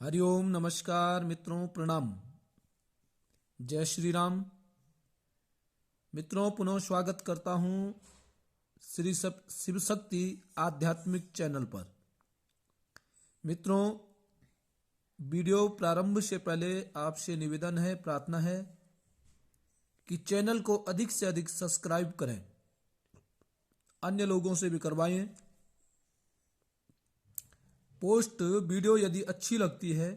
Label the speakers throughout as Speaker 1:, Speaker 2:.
Speaker 1: हरिओम नमस्कार मित्रों, प्रणाम। जय श्री राम। मित्रों, पुनः स्वागत करता हूं श्री शिव शक्ति आध्यात्मिक चैनल पर। मित्रों, वीडियो प्रारंभ से पहले आपसे निवेदन है, प्रार्थना है कि चैनल को अधिक से अधिक सब्सक्राइब करें, अन्य लोगों से भी करवाएं। पोस्ट वीडियो यदि अच्छी लगती है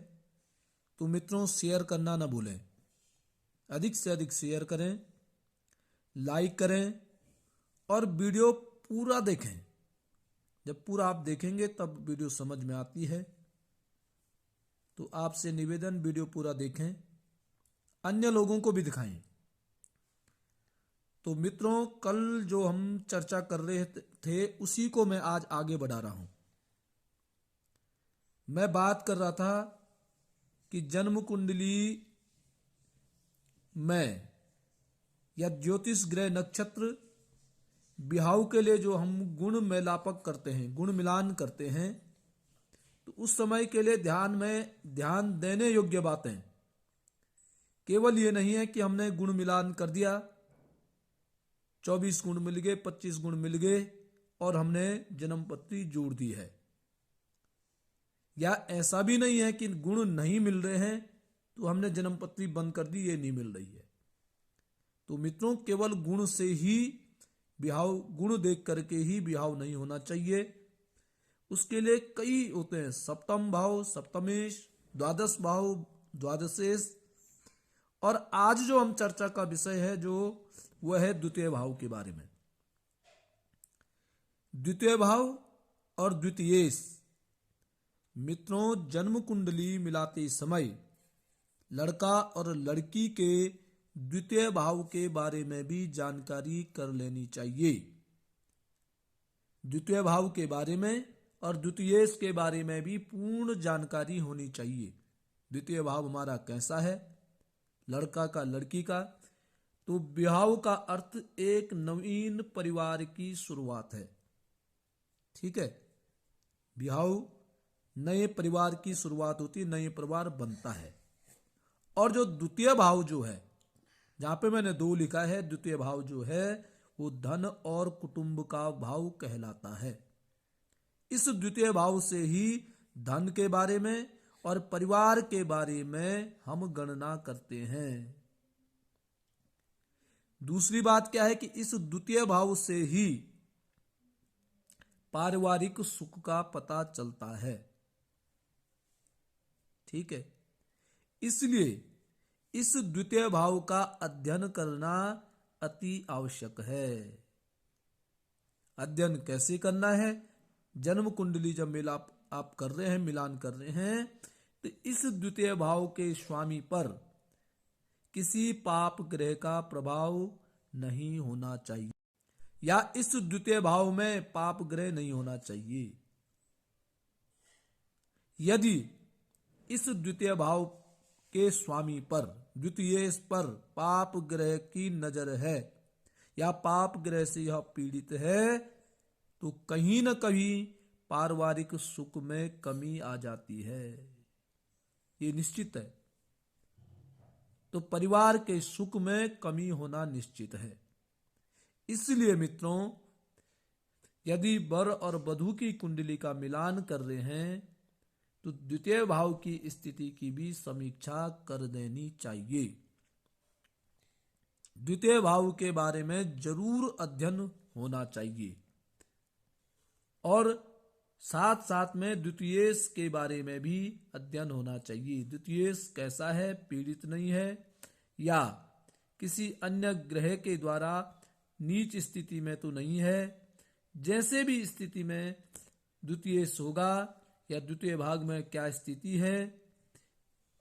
Speaker 1: तो मित्रों शेयर करना ना भूलें। अधिक से अधिक शेयर करें, लाइक करें और वीडियो पूरा देखें। जब पूरा आप देखेंगे तब वीडियो समझ में आती है। तो आपसे निवेदन, वीडियो पूरा देखें, अन्य लोगों को भी दिखाएं। तो मित्रों, कल जो हम चर्चा कर रहे थे उसी को मैं आज आगे बढ़ा रहा हूं। मैं बात कर रहा था कि जन्म कुंडली में या ज्योतिष ग्रह नक्षत्र विवाह के लिए जो हम गुण मेलापक करते हैं, गुण मिलान करते हैं, तो उस समय के लिए ध्यान देने योग्य बातें केवल ये नहीं है कि हमने गुण मिलान कर दिया, 24 गुण मिल गए, 25 गुण मिल गए और हमने जन्म पत्री जोड़ दी है। या ऐसा भी नहीं है कि गुण नहीं मिल रहे हैं तो हमने जन्म पत्री बंद कर दी, ये नहीं मिल रही है। तो मित्रों, केवल गुण से ही विवाह, गुण देख करके ही विवाह नहीं होना चाहिए। उसके लिए कई होते हैं, सप्तम भाव, सप्तमेश, द्वादश भाव, द्वादशेश। और आज जो हम चर्चा का विषय है जो वह है द्वितीय भाव के बारे में। द्वितीय भाव और द्वितीयेश। मित्रों, जन्म कुंडली मिलाते समय लड़का और लड़की के द्वितीय भाव के बारे में भी जानकारी कर लेनी चाहिए। द्वितीय भाव के बारे में और द्वितीयेश के बारे में भी पूर्ण जानकारी होनी चाहिए। द्वितीय भाव हमारा कैसा है, लड़का का, लड़की का। तो विवाह का अर्थ एक नवीन परिवार की शुरुआत है। ठीक है, विवाह नए परिवार की शुरुआत होती है, नए परिवार बनता है। और जो द्वितीय भाव जो है, जहां पे मैंने 2 लिखा है, द्वितीय भाव जो है वो धन और कुटुंब का भाव कहलाता है। इस द्वितीय भाव से ही धन के बारे में और परिवार के बारे में हम गणना करते हैं। दूसरी बात क्या है कि इस द्वितीय भाव से ही पारिवारिक सुख का पता चलता है। ठीक है, इसलिए इस द्वितीय भाव का अध्ययन करना अति आवश्यक है। अध्ययन कैसे करना है? जन्म कुंडली जब मिलाप आप कर रहे हैं, मिलान कर रहे हैं, तो इस द्वितीय भाव के स्वामी पर किसी पाप ग्रह का प्रभाव नहीं होना चाहिए, या इस द्वितीय भाव में पाप ग्रह नहीं होना चाहिए। यदि इस द्वितीय भाव के स्वामी पर, द्वितीयेश पर पाप ग्रह की नजर है या पाप ग्रह से यह पीड़ित है, तो कहीं न कहीं पारिवारिक सुख में कमी आ जाती है, ये निश्चित है। तो परिवार के सुख में कमी होना निश्चित है। इसलिए मित्रों, यदि वर और वधू की कुंडली का मिलान कर रहे हैं तो द्वितीय भाव की स्थिति की भी समीक्षा कर देनी चाहिए। द्वितीय भाव के बारे में जरूर अध्ययन होना चाहिए और साथ साथ में द्वितीयेश के बारे में भी अध्ययन होना चाहिए। द्वितीयेश कैसा है, पीड़ित नहीं है या किसी अन्य ग्रह के द्वारा नीच स्थिति में तो नहीं है। जैसे भी स्थिति में द्वितीयेश होगा या द्वितीय भाग में क्या स्थिति है,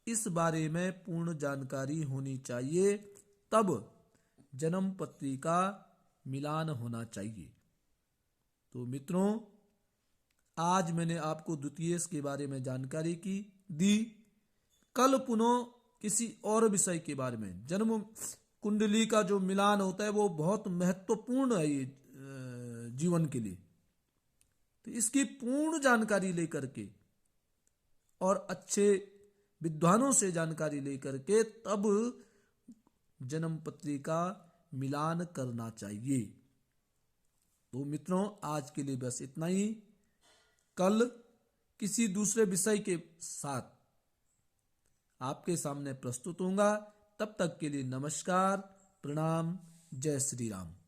Speaker 1: इस बारे में पूर्ण जानकारी होनी चाहिए, तब जन्म पत्री का मिलान होना चाहिए। तो मित्रों, आज मैंने आपको द्वितीयेश के बारे में जानकारी दी। कल पुनः किसी और विषय के बारे में, जन्म कुंडली का जो मिलान होता है वो बहुत महत्वपूर्ण है ये जीवन के लिए। तो इसकी पूर्ण जानकारी लेकर के और अच्छे विद्वानों से जानकारी लेकर के तब जन्म पत्री का मिलान करना चाहिए। तो मित्रों, आज के लिए बस इतना ही। कल किसी दूसरे विषय के साथ आपके सामने प्रस्तुत होऊंगा। तब तक के लिए नमस्कार, प्रणाम, जय श्री राम।